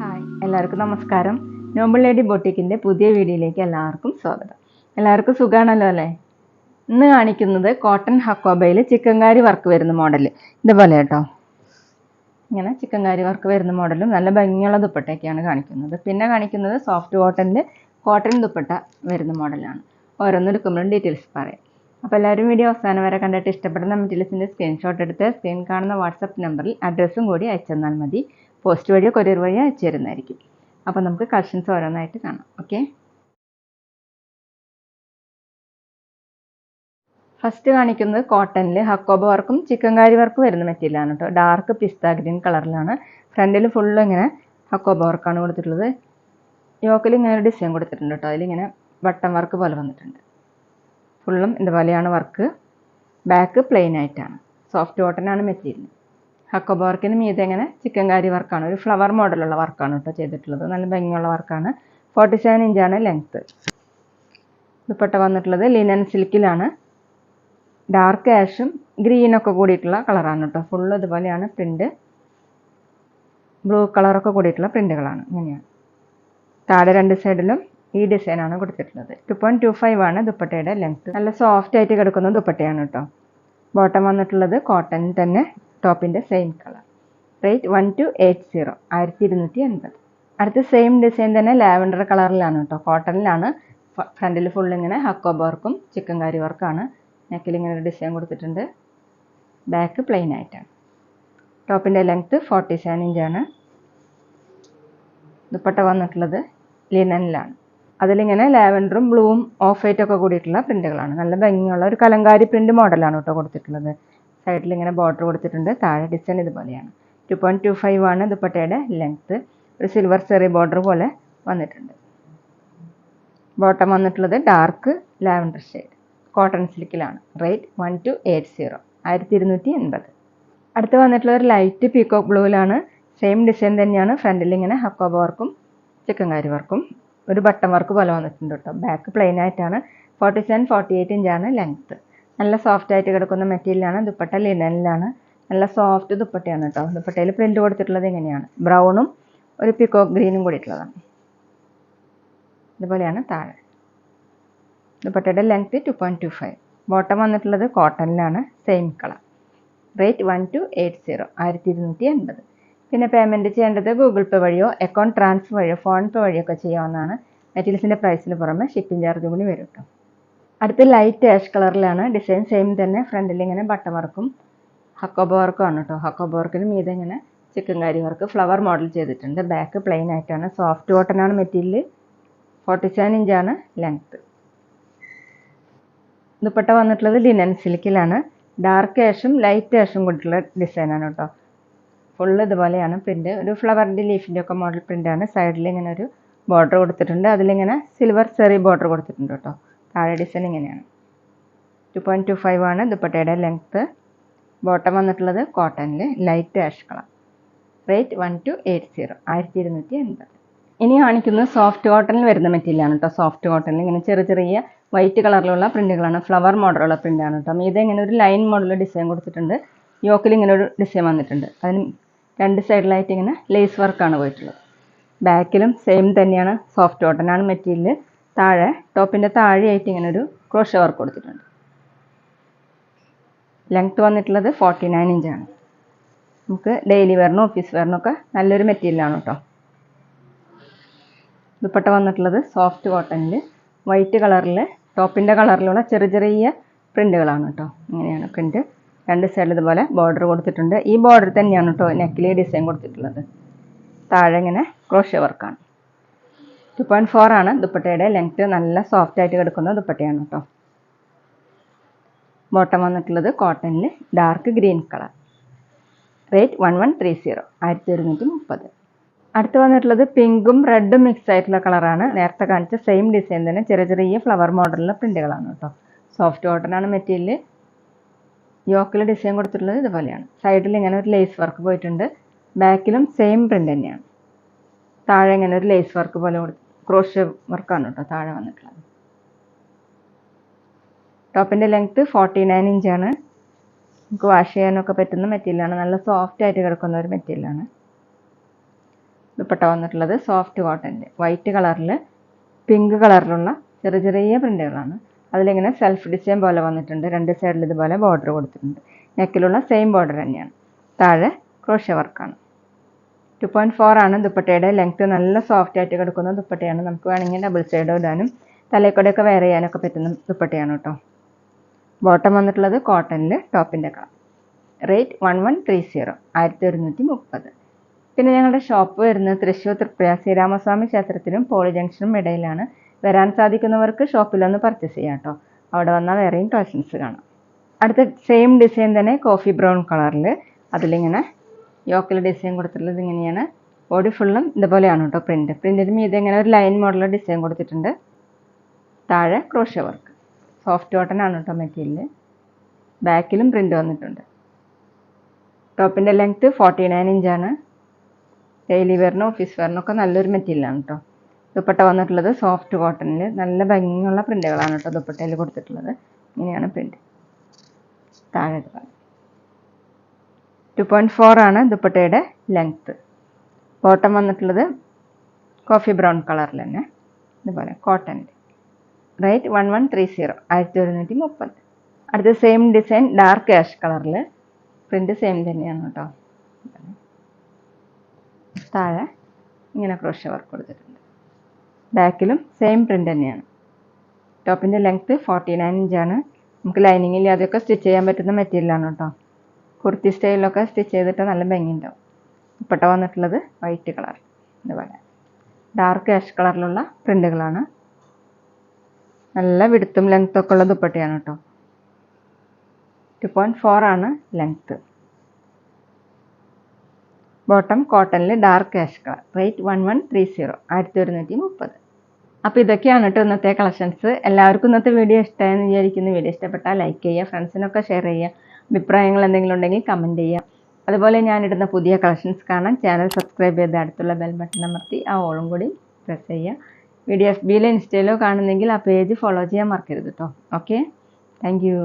Hi, എല്ലാവർക്കും നമസ്കാരം. Noble lady ബൊട്ടിക്കിൻ്റെ പുതിയ വീഡിയോയിലേക്ക് എല്ലാവർക്കും സ്വാഗതം. എല്ലാവർക്കും സുഖമാണല്ലോ അല്ലേ? ഇന്ന് കാണിക്കുന്നത് കോട്ടൺ ഹക്കോബയിൽ ചിക്കൻകാരി വർക്ക് വരുന്ന മോഡൽ ഇതുപോലെ കേട്ടോ. ഇങ്ങനെ ചിക്കൻകാരി വർക്ക് വരുന്ന മോഡലും നല്ല ഭംഗിയുള്ള ദുപ്പട്ടയൊക്കെയാണ് കാണിക്കുന്നത്. പിന്നെ കാണിക്കുന്നത് സോഫ്റ്റ് കോട്ടണിൽ കോട്ടൺ ദുപ്പട്ട വരുന്ന മോഡലാണ്. ഓരോന്നെടുക്കുമ്പോഴും ഡീറ്റെയിൽസ് പറയാം. അപ്പോൾ എല്ലാവരും വീഡിയോ അവസാനം വരെ കണ്ടിട്ട് ഇഷ്ടപ്പെടുന്ന മെറ്റീരിയൽസിൻ്റെ സ്ക്രീൻഷോട്ട് എടുത്ത് സ്ക്രീൻ കാണുന്ന വാട്സപ്പ് നമ്പറിൽ അഡ്രസ്സും കൂടി അയച്ചു തന്നാൽ മതി. പോസ്റ്റ് വഴിയോ കൊറിയർ വഴിയോ അയച്ചു തരുന്നതായിരിക്കും. അപ്പോൾ നമുക്ക് കളക്ഷൻസ് ഓരോന്നായിട്ട് കാണാം. ഓക്കെ, ഫസ്റ്റ് കാണിക്കുന്നത് കോട്ടണിൽ ഹക്കോബ വർക്കും ചിക്കൻകാരി വർക്കും വരുന്ന മെറ്റീരിയലാണ് കേട്ടോ. ഡാർക്ക് പിസ്ത ഗ്രീൻ കളറിലാണ്. ഫ്രണ്ടിൽ ഫുള്ള് ഇങ്ങനെ ഹക്കോബ വർക്കാണ് കൊടുത്തിട്ടുള്ളത്. യോക്കിൽ ഇങ്ങനെ ഒരു ഡിസൈൻ കൊടുത്തിട്ടുണ്ട് കേട്ടോ. അതിലിങ്ങനെ ബട്ടൺ വർക്ക് പോലെ വന്നിട്ടുണ്ട്. ഫുള്ളും ഇതുപോലെയാണ് വർക്ക്. ബാക്ക് പ്ലെയിൻ ആയിട്ടാണ്. സോഫ്റ്റ് കോട്ടനാണ് മെറ്റീരിയൽ. ഹക്കോബ വർക്കിന് മീതെ ഇങ്ങനെ ചിക്കൻകാരി വർക്കാണ്. ഒരു ഫ്ലവർ മോഡലുള്ള വർക്കാണ് കേട്ടോ ചെയ്തിട്ടുള്ളത്. നല്ല ഭംഗിയുള്ള വർക്കാണ്. 47 ഇഞ്ചാണ് ലെങ്ത്ത്. ദുപ്പട്ട വന്നിട്ടുള്ളത് ലിനൻ സിൽക്കിലാണ്. ഡാർക്ക് ആഷും ഗ്രീനൊക്കെ കൂടിയിട്ടുള്ള കളറാണ് കേട്ടോ. ഫുള്ള് ഇതുപോലെയാണ് പ്രിൻ്റ്. ബ്ലൂ കളറൊക്കെ കൂടിയിട്ടുള്ള പ്രിൻ്റുകളാണ്. ഇങ്ങനെയാണ്. താഴെ രണ്ട് സൈഡിലും ഈ ഡിസൈനാണ് കൊടുത്തിട്ടുള്ളത്. 2.25 ആണ് ദുപ്പട്ടയുടെ ലെങ്ത്ത്. നല്ല സോഫ്റ്റ് ആയിട്ട് കിടക്കുന്ന ദുപ്പട്ടയാണ് കേട്ടോ. ബോട്ടം വന്നിട്ടുള്ളത് കോട്ടൺ തന്നെ, ടോപ്പിൻ്റെ സെയിം കളർ. റേറ്റ് 1280, 1280. അടുത്ത സെയിം ഡിസൈൻ തന്നെ ലാവൻഡർ കളറിലാണ് കേട്ടോ. കോട്ടണിലാണ്. ഫ്രണ്ടിൽ ഫുൾ ഇങ്ങനെ ഹക്കോബ വർക്കും ചിക്കൻകാരി വർക്കാണ്. നെക്കിൽ ഇങ്ങനെ ഒരു ഡിസൈൻ കൊടുത്തിട്ടുണ്ട്. ബാക്ക് പ്ലെയിൻ ആയിട്ടാണ്. ടോപ്പിൻ്റെ ലെങ്ത്ത് 47 ഇഞ്ചാണ്. ദുപ്പട്ട വന്നിട്ടുള്ളത് ലിനനിലാണ്. അതിലിങ്ങനെ ലാവൻഡറും ബ്ലൂവും ഓഫ് വൈറ്റ് ഒക്കെ കൂടിയിട്ടുള്ള പ്രിൻ്റുകളാണ്. നല്ല ഭംഗിയുള്ള ഒരു കലങ്കാരി പ്രിൻ്റ് മോഡലാണ് കേട്ടോ കൊടുത്തിട്ടുള്ളത്. സൈഡിൽ ഇങ്ങനെ ബോർഡർ കൊടുത്തിട്ടുണ്ട്. താഴെ ഡിസൈൻ ഇതുപോലെയാണ്. 2.25 ആണ് ദുപ്പട്ടയുടെ ലെങ്ത്ത്. ഒരു സിൽവർ ചെറിയ ബോർഡർ പോലെ വന്നിട്ടുണ്ട്. ബോട്ടം വന്നിട്ടുള്ളത് ഡാർക്ക് ലാവൻഡർ ഷെയ്ഡ്. കോട്ടൺ സിൽക്കിലാണ്. റേറ്റ് 1280, 1280. അടുത്ത് വന്നിട്ടുള്ള ഒരു ലൈറ്റ് പീക്കോക്ക് ബ്ലൂവിലാണ്. സെയിം ഡിസൈൻ തന്നെയാണ്. ഫ്രണ്ടിൽ ഇങ്ങനെ ഹക്കോബ വർക്കും ചിക്കൻകാരി വർക്കും ഒരു ബട്ടൺ വർക്ക് പോലെ വന്നിട്ടുണ്ട് കേട്ടോ. ബാക്ക് പ്ലെയിൻ ആയിട്ടാണ്. 47-48 ഇഞ്ചാണ് ലെങ്ത്ത്. നല്ല സോഫ്റ്റ് ആയിട്ട് കിടക്കുന്ന മെറ്റീരിയലാണ്. ദുപ്പട്ട ലിനനിലാണ്. നല്ല സോഫ്റ്റ് ദുപ്പട്ടയാണ് കേട്ടോ. ദുപ്പട്ടയിൽ പ്രിൻ്റ് കൊടുത്തിട്ടുള്ളത് ഇങ്ങനെയാണ്. ബ്രൗണും ഒരു പിക്കോക്ക് ഗ്രീനും കൂടിയിട്ടുള്ളതാണ്. ഇതുപോലെയാണ് താഴെ. ദുപ്പട്ടയുടെ ലെങ്ത്ത് 2.25. ബോട്ടം വന്നിട്ടുള്ളത് കോട്ടണിലാണ്. Same colour. റേറ്റ് 1280, 1280. പിന്നെ പേയ്മെൻറ്റ് ചെയ്യേണ്ടത് ഗൂഗിൾ പേ വഴിയോ അക്കൗണ്ട് ട്രാൻസ്ഫർ വഴിയോ ഫോൺ പേ വഴിയോ ഒക്കെ ചെയ്യാവുന്നതാണ്. മെറ്റീരിയൽസിൻ്റെ പ്രൈസിന് പുറമെ ഷിപ്പിംഗ് ചാർജ് കൂടി വരും കേട്ടോ. അടുത്ത് ലൈറ്റ് ആഷ് കളറിലാണ്. ഡിസൈൻ സെയിം തന്നെ. ഫ്രണ്ടിൽ ഇങ്ങനെ ബട്ടൺ വർക്കും ഹക്കോബ വർക്കും ആണ് കേട്ടോ. ഹക്കോബ വർക്കിന് മീതെ ഇങ്ങനെ ചിക്കൻകാരി വർക്ക് ഫ്ലവർ മോഡൽ ചെയ്തിട്ടുണ്ട്. ബാക്ക് പ്ലെയിൻ ആയിട്ടാണ്. സോഫ്റ്റ് കോട്ടനാണ് മെറ്റീരിയൽ. 47 ഇഞ്ചാണ് ലെങ്ത്ത്. ദുപ്പട്ട വന്നിട്ടുള്ളത് ലിനൻ സിൽക്കിലാണ്. ഡാർക്ക് ആഷും ലൈറ്റ് ആഷും കൂടിയിട്ടുള്ള ഡിസൈനാണ് കേട്ടോ. ഫുള്ള് ഇതുപോലെയാണ് പ്രിൻ്റ്. ഒരു ഫ്ലവറിൻ്റെ ലീഫിൻ്റെ ഒക്കെ മോഡൽ പ്രിൻ്റാണ്. സൈഡിൽ ഇങ്ങനെ ഒരു ബോർഡർ കൊടുത്തിട്ടുണ്ട്. അതിലിങ്ങനെ സിൽവർ ചെറിയ ബോർഡർ കൊടുത്തിട്ടുണ്ട് കേട്ടോ. താഴെ ഡിസൈൻ ഇങ്ങനെയാണ്. 2.25 ആണ് ദുപ്പട്ടയുടെ ലെങ്ത്ത്. ബോട്ടം വന്നിട്ടുള്ളത് കോട്ടണിൽ ലൈറ്റ് ആഷ് കളർ. റേറ്റ് 1280, 1280. ഇനി കാണിക്കുന്നത് സോഫ്റ്റ് കോട്ടണിൽ വരുന്ന മെറ്റീരിയലാണ് കേട്ടോ. സോഫ്റ്റ് കോട്ടണിൽ ഇങ്ങനെ ചെറിയ ചെറിയ വൈറ്റ് കളറിലുള്ള പ്രിൻ്റുകളാണ്. ഫ്ലവർ മോഡലുള്ള പ്രിൻ്റാണ് കേട്ടോ. ഇത് ഇങ്ങനെ ഒരു ലൈൻ മോഡൽ ഡിസൈൻ കൊടുത്തിട്ടുണ്ട്. യോക്കിൽ ഇങ്ങനെ ഒരു ഡിസൈൻ വന്നിട്ടുണ്ട്. അതിന് രണ്ട് സൈഡിലായിട്ട് ഇങ്ങനെ ലേസ് വർക്കാണ് പോയിട്ടുള്ളത്. ബാക്കിലും സെയിം തന്നെയാണ്. സോഫ്റ്റ് കോട്ടനാണ് മെറ്റീരിയൽ. താഴെ ടോപ്പിൻ്റെ താഴെയായിട്ട് ഇങ്ങനെ ഒരു ക്രോഷ്യ വർക്ക് കൊടുത്തിട്ടുണ്ട്. ലെങ്ത്ത് വന്നിട്ടുള്ളത് 49 ഇഞ്ചാണ്. നമുക്ക് ഡെയിലി വെയറിനും ഓഫീസ് വെയറിനും ഒക്കെ നല്ലൊരു മെറ്റീരിയലാണ് കേട്ടോ. ദുപ്പട്ട വന്നിട്ടുള്ളത് സോഫ്റ്റ് കോട്ടണിൽ വൈറ്റ് കളറിൽ ടോപ്പിൻ്റെ കളറിലുള്ള ചെറിയ ചെറിയ പ്രിൻ്റുകളാണ് കേട്ടോ. ഇങ്ങനെയാണ് പ്രിൻ്റ്. രണ്ട് സൈഡിൽ ഇതുപോലെ ബോർഡർ കൊടുത്തിട്ടുണ്ട്. ഈ ബോർഡർ തന്നെയാണ് കേട്ടോ നെക്കിൽ ഡിസൈൻ കൊടുത്തിട്ടുള്ളത്. താഴെ ഇങ്ങനെ ക്രോഷ്യ വർക്കാണ്. 2.4 ആണ് ദുപ്പട്ടയുടെ ലെങ്ത്ത്. നല്ല സോഫ്റ്റ് ആയിട്ട് കിടക്കുന്ന ദുപ്പട്ടയാണ് കേട്ടോ. ബോട്ടം വന്നിട്ടുള്ളത് കോട്ടണിൽ ഡാർക്ക് ഗ്രീൻ കളർ. റേറ്റ് 1130, 1130. അടുത്ത് വന്നിട്ടുള്ളത് പിങ്കും റെഡും മിക്സ് ആയിട്ടുള്ള കളറാണ്. നേരത്തെ കാണിച്ച സെയിം ഡിസൈൻ തന്നെ ചെറിയ ചെറിയ ഫ്ലവർ മോഡലുള്ള പ്രിൻ്റുകളാണ് കേട്ടോ. സോഫ്റ്റ് കോട്ടനാണ് മെറ്റീരിയൽ. യോക്കിൽ ഡിസൈൻ കൊടുത്തിട്ടുള്ളത് ഇതുപോലെയാണ്. സൈഡിൽ ഇങ്ങനെ ഒരു ലേസ് വർക്ക് പോയിട്ടുണ്ട്. ബാക്കിലും സെയിം പ്രിൻ്റ് തന്നെയാണ്. താഴെ ഇങ്ങനെ ഒരു ലേസ് വർക്ക് പോലെ ക്രോഷ്യ വർക്കാണ് കേട്ടോ താഴെ വന്നിട്ടുള്ളത്. ടോപ്പിൻ്റെ ലെങ്ത്ത് 49 ഇഞ്ചാണ്. നമുക്ക് വാഷ് ചെയ്യാനൊക്കെ പറ്റുന്ന മെറ്റീരിയലാണ്. നല്ല സോഫ്റ്റ് ആയിട്ട് കിടക്കുന്ന ഒരു മെറ്റീരിയലാണ്. ദുപ്പട്ട വന്നിട്ടുള്ളത് സോഫ്റ്റ് കോട്ടൻ്റെ വൈറ്റ് കളറിൽ പിങ്ക് കളറിലുള്ള ചെറിയ ചെറിയ പ്രിൻ്റുകളാണ്. അതിലിങ്ങനെ സെൽഫ് ഡിസൈൻ പോലെ വന്നിട്ടുണ്ട്. രണ്ട് സൈഡിൽ ഇതുപോലെ ബോർഡർ കൊടുത്തിട്ടുണ്ട്. നെക്കിലുള്ള സെയിം ബോർഡർ തന്നെയാണ്. താഴെ ക്രോഷ്യ വർക്കാണ്. 2.4 ആണ് ദുപ്പട്ടയുടെ ലെങ്ത്ത്. നല്ല സോഫ്റ്റ് ആയിട്ട് കിടക്കുന്ന ദുപ്പട്ടയാണ്. നമുക്ക് വേണമെങ്കിൽ ഡബിൾ സൈഡോ ഇടാനും തലയിൽക്കൂടെയൊക്കെ വെയർ ചെയ്യാനൊക്കെ പറ്റുന്ന ദുപ്പട്ടയാണ് കേട്ടോ. ബോട്ടം വന്നിട്ടുള്ളത് കോട്ടണിൽ ടോപ്പിൻ്റെ കളർ. റേറ്റ് 1130 1130. പിന്നെ ഞങ്ങളുടെ ഷോപ്പ് വരുന്നത് തൃശ്ശൂർ തൃപ്പുഴ ശ്രീരാമസ്വാമി ക്ഷേത്രത്തിനും പോളി ജംഗ്ഷനും ഇടയിലാണ്. വരാൻ സാധിക്കുന്നവർക്ക് ഷോപ്പിലൊന്ന് പർച്ചേസ് ചെയ്യാം കേട്ടോ. അവിടെ വന്നാൽ വേറെയും കളക്ഷൻസ് കാണാം. അടുത്ത സെയിം ഡിസൈൻ തന്നെ കോഫി ബ്രൗൺ കളറിൽ അതിലിങ്ങനെ യോക്കിൽ ഡിസൈൻ കൊടുത്തിട്ടുള്ളത് ഇങ്ങനെയാണ്. ബോഡി ഫുള്ളും ഇതുപോലെയാണ് കേട്ടോ പ്രിൻറ്റ്. പ്രിൻറ്റിന് മീതെ ഇങ്ങനെ ഒരു ലൈൻ മോഡൽ ഡിസൈൻ കൊടുത്തിട്ടുണ്ട്. താഴെ ക്രോഷ്യ വർക്ക്. സോഫ്റ്റ് കോട്ടൺ ആണ് കേട്ടോ മെറ്റീരിയൽ. ബാക്കിലും പ്രിൻറ്റ് വന്നിട്ടുണ്ട്. ടോപ്പിൻ്റെ ലെങ്ത്ത് 49 ഇഞ്ചാണ്. ഡെയിലി വെയറിനും ഓഫീസ് വെയറിനൊക്കെ നല്ലൊരു മെറ്റീരിയലാണ് കേട്ടോ. ദുപ്പട്ട വന്നിട്ടുള്ളത് സോഫ്റ്റ് കോട്ടണിൽ നല്ല ഭംഗിയുള്ള പ്രിൻറ്റുകളാണ് കേട്ടോ ദുപ്പട്ടയിൽ കൊടുത്തിട്ടുള്ളത്. ഇങ്ങനെയാണ് പ്രിൻറ്റ്. താഴെ 2.4 ആണ് ദുപ്പട്ടയുടെ ലെങ്ത്ത്. ബോട്ടം വന്നിട്ടുള്ളത് കോഫി ബ്രൗൺ കളറിൽ തന്നെ ഇതുപോലെ കോട്ടൻ്റെ. റേറ്റ് 1130 1130. അടുത്ത സെയിം ഡിസൈൻ ഡാർക്ക് ആഷ് കളറിൽ പ്രിൻറ്റ് സെയിം തന്നെയാണ് കേട്ടോ. താഴെ ഇങ്ങനെ ക്രോഷ്യ വർക്ക് കൊടുത്തിട്ടുണ്ട്. ബാക്കിലും സെയിം പ്രിൻ്റ് തന്നെയാണ്. ടോപ്പിൻ്റെ ലെങ്ത്ത് 49 ഇഞ്ചാണ്. നമുക്ക് ലൈനിങ് ഇല്ലാതെയൊക്കെ സ്റ്റിച്ച് ചെയ്യാൻ പറ്റുന്ന മെറ്റീരിയലാണ് കേട്ടോ. കുർത്തി സ്റ്റൈലിലൊക്കെ സ്റ്റിച്ച് ചെയ്തിട്ട് നല്ല ഭംഗിയുണ്ടാവും. ദുപ്പട്ട വന്നിട്ടുള്ളത് വൈറ്റ് കളർ ഇതുപോലെ ഡാർക്ക് ആഷ് കളറിലുള്ള പ്രിൻ്റുകളാണ്. നല്ല വിടുത്തും ലെങ്ത്തൊക്കെ ഉള്ള ദുപ്പട്ടയാണ് കേട്ടോ. 2.4 ആണ് ലെങ്ത്ത്. ബോട്ടം കോട്ടണിൽ ഡാർക്ക് ആഷ് കളർ. റേറ്റ് 1130 1130. അപ്പോൾ ഇതൊക്കെയാണ് കേട്ടോ ഇന്നത്തെ കളക്ഷൻസ്. എല്ലാവർക്കും ഇന്നത്തെ വീഡിയോ ഇഷ്ടമായെന്ന് വിചാരിക്കുന്നു. വീഡിയോ ഇഷ്ടപ്പെട്ടാൽ ലൈക്ക് ചെയ്യുക, ഫ്രണ്ട്സിനൊക്കെ ഷെയർ ചെയ്യുക. അഭിപ്രായങ്ങൾ എന്തെങ്കിലും ഉണ്ടെങ്കിൽ കമൻറ്റ് ചെയ്യുക. അതുപോലെ ഞാനിടുന്ന പുതിയ കളക്ഷൻസ് കാണാൻ ചാനൽ സബ്സ്ക്രൈബ് ചെയ്ത് അടുത്തുള്ള ബെൽ ബട്ടൺ അമർത്തി ആ ഓളും കൂടി പ്രസ് ചെയ്യുക. വീഡിയോ FBയിലോ ഇൻസ്റ്റയിലോ കാണുന്നെങ്കിൽ ആ പേജ് ഫോളോ ചെയ്യാൻ മറക്കരുത് കേട്ടോ. Okay, thank you.